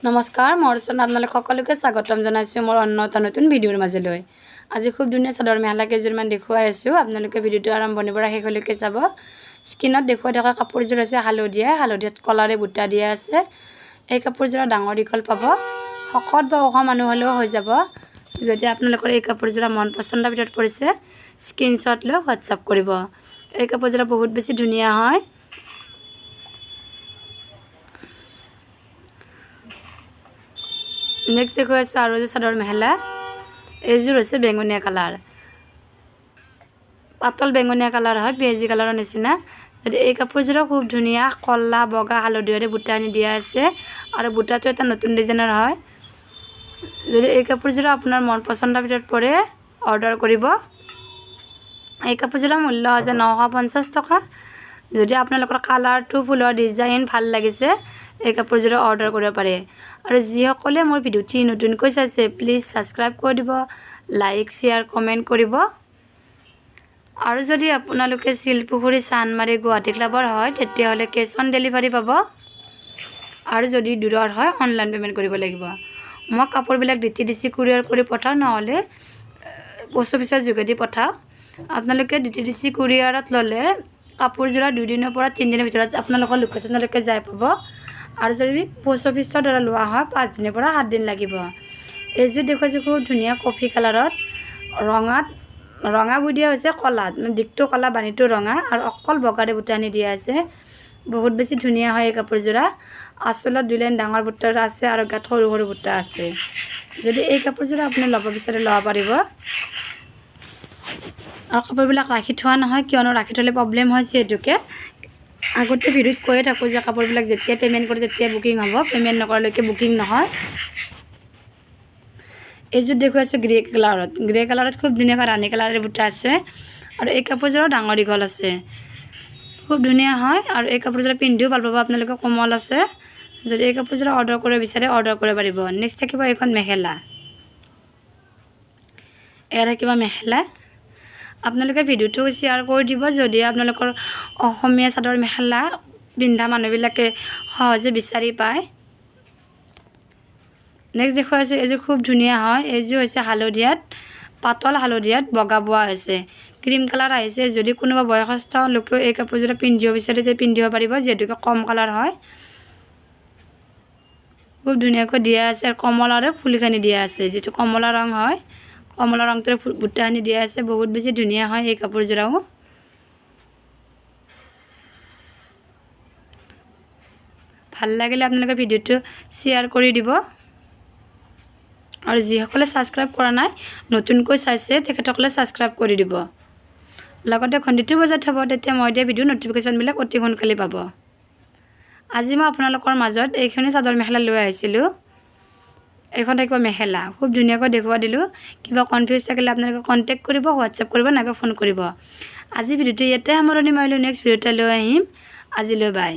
নমস্কাৰ মই ৰচনা আপোনালোক সকলোকে স্বাগতম জনাইছোঁ মোৰ অন্য এটা নতুন ভিডিঅ'ৰ মাজলৈ। আজি খুব ধুনীয়া চাদৰ মেখেলা কেইযোৰমান দেখুৱাই আছোঁ। আপোনালোকে ভিডিঅ'টো আৰম্ভণিৰ পৰা শেষলৈকে চাব। স্ক্ৰীনত দেখুৱাই থকা কাপোৰযোৰ আছে হালধীয়াত কলাৰে বুটা দিয়া আছে। এই কাপোৰযোৰা ডাঙৰ দীঘল পাব, শকত বা ওখ মানুহ হ'লেও হৈ যাব। যদি আপোনালোকৰ এই কাপোৰযোৰা মন পচন্দৰ ভিতৰত পৰিছে স্ক্ৰীনশ্বট লৈ হোৱাটছআপ কৰিব। এই কাপোৰযোৰা বহুত বেছি ধুনীয়া হয়। নেক্সট দেখুৱাই আছোঁ আৰু যে চাদৰ মেখেলা, এইযোৰ হৈছে বেঙুনীয়া কালাৰ, পাতল বেঙুনীয়া কালাৰ হয়, বেজি কালাৰৰ নিচিনা। যদি এই কাপোৰযোৰো খুব ধুনীয়া কলা বগা হালধীয়াৰে বুটা আনি দিয়া আছে আৰু বুটাটো এটা নতুন ডিজাইনৰ হয়। যদি এই কাপোৰযোৰা আপোনাৰ মন পচন্দৰ ভিতৰত পৰে অৰ্ডাৰ কৰিব। এই কাপোৰযোৰৰ মূল্য হৈছে 950 টকা। যদি আপোনালোকৰ কালাৰটো ফুলৰ ডিজাইন ভাল লাগিছে এই কাপোৰযোৰ অৰ্ডাৰ কৰিব পাৰে। আৰু যিসকলে মোৰ ভিডিঅ'টি নতুনকৈ চাইছে প্লিজ ছাবস্ক্ৰাইব কৰি দিব, লাইক শ্বেয়াৰ কমেণ্ট কৰিব। আৰু যদি আপোনালোকে শিলপুখুৰী চানমাৰী গুৱাহাটী ক্লাবৰ হয় তেতিয়াহ'লে কেছ অন ডেলিভাৰী পাব, আৰু যদি দূৰৰ হয় অনলাইন পে'মেণ্ট কৰিব লাগিব। মই কাপোৰবিলাক DTDC কুৰিয়াৰ কৰি পঠাওঁ, নহ'লে পোষ্ট অফিচৰ যোগেদি পঠাওঁ। আপোনালোকে DTDC কুৰিয়াৰত ল'লে কাপোৰযোৰা 2 দিনৰ পৰা 3 দিনৰ ভিতৰত আপোনালোকৰ লোকেশ্যনলৈকে যাই পাব, আৰু যদি পোষ্ট অফিচৰ দ্বাৰা লোৱা হয় 5 দিনৰ পৰা 7 দিন লাগিব। এইযোৰ দেখুৱাইছোঁ খুব ধুনীয়া কফি কালাৰত, ৰঙা বুই দিয়া হৈছে কলাত, দিশটো কলা বানীটো ৰঙা আৰু অকল বগাৰে বুটা আনি দিয়া আছে। বহুত বেছি ধুনীয়া হয় এই কাপোৰযোৰা। আঁচলত 2 লাইন ডাঙৰ বুটা আছে আৰু গাত সৰু সৰু বুটা আছে। যদি এই কাপোৰযোৰা আপুনি ল'ব বিচাৰে ল'ব পাৰিব। আৰু কাপোৰবিলাক ৰাখি থোৱা নহয়, কিয়নো ৰাখি থ'লে প্ৰব্লেম হয়। যিহেতুকে আগতে ভিডিঅ'ত কৈয়ে থাকোঁ যে কাপোৰবিলাক যেতিয়া পে'মেণ্ট কৰে তেতিয়া বুকিং হ'ব, পে'মেণ্ট নকৰালৈকে বুকিং নহয়। এইযোৰ দেখুৱাইছোঁ গ্ৰে কালাৰত খুব ধুনীয়াকৈ ৰাণী কালাৰেৰে বুটা আছে, আৰু এই কাপোৰযোৰৰ ডাঙৰ দীঘল আছে, খুব ধুনীয়া হয়। আৰু এই কাপোৰযোৰা পিন্ধিও ভাল পাব আপোনালোকে, কোমল আছে। যদি এই কাপোৰযোৰা অৰ্ডাৰ কৰিব বিচাৰে অৰ্ডাৰ কৰিব পাৰিব। নেক্সট থাকিব এইখন মেখেলা, এয়া থাকিব মেখেলা। আপোনালোকে ভিডিঅ'টো শ্বেয়াৰ কৰি দিব যদি আপোনালোকৰ অসমীয়া চাদৰ মেখেলা পিন্ধা মানুহবিলাকে সহজে বিচাৰি পায়। নেক্সট দেখুৱাইছোঁ এইযোৰ খুব ধুনীয়া হয়। এইযোৰ হৈছে পাতল হালধীয়াত বগা বোৱা হৈছে, ক্ৰীম কালাৰ আহিছে। যদি কোনোবা বয়সস্থ লোকেও এই কাপোৰযোৰা পিন্ধিব বিচাৰে তেতিয়া পিন্ধিব পাৰিব, যিহেতুকে কম কালাৰ হয়। খুব ধুনীয়াকৈ দিয়া আছে আৰু কমলাৰে ফুলখিনি দিয়া আছে, যিটো কমলা ৰং হয়, কমলা ৰংটোৰে বুটা আনি দিয়া আছে। বহুত বেছি ধুনীয়া হয় এই কাপোৰযোৰাও। ভাল লাগিলে আপোনালোকে ভিডিঅ'টো শ্বেয়াৰ কৰি দিব। আৰু যিসকলে ছাবস্ক্ৰাইব কৰা নাই নতুনকৈ চাইছে তেখেতসকলে ছাবস্ক্ৰাইব কৰি দিব, লগতে ঘণ্টিটো বজাই থ'ব, তেতিয়া মই দিয়া ভিডিঅ' ন'টিফিকেশ্যনবিলাক অতি সোনকালে পাব। আজি মই আপোনালোকৰ মাজত এইখিনি চাদৰ মেখেলা লৈ আহিছিলোঁ। এইখন থাকিব মেখেলা, খুব ধুনীয়াকৈ দেখুৱাই দিলোঁ। কিবা কনফিউজ থাকিলে আপোনালোকে কণ্টেক্ট কৰিব, হোৱাটছআপ কৰিব, নাইবা ফোন কৰিব। আজি ভিডিঅ'টো ইয়াতে সামৰণি মাৰিলোঁ। নেক্সট ভিডিঅ'টা লৈ আহিম। আজিলৈ বাই।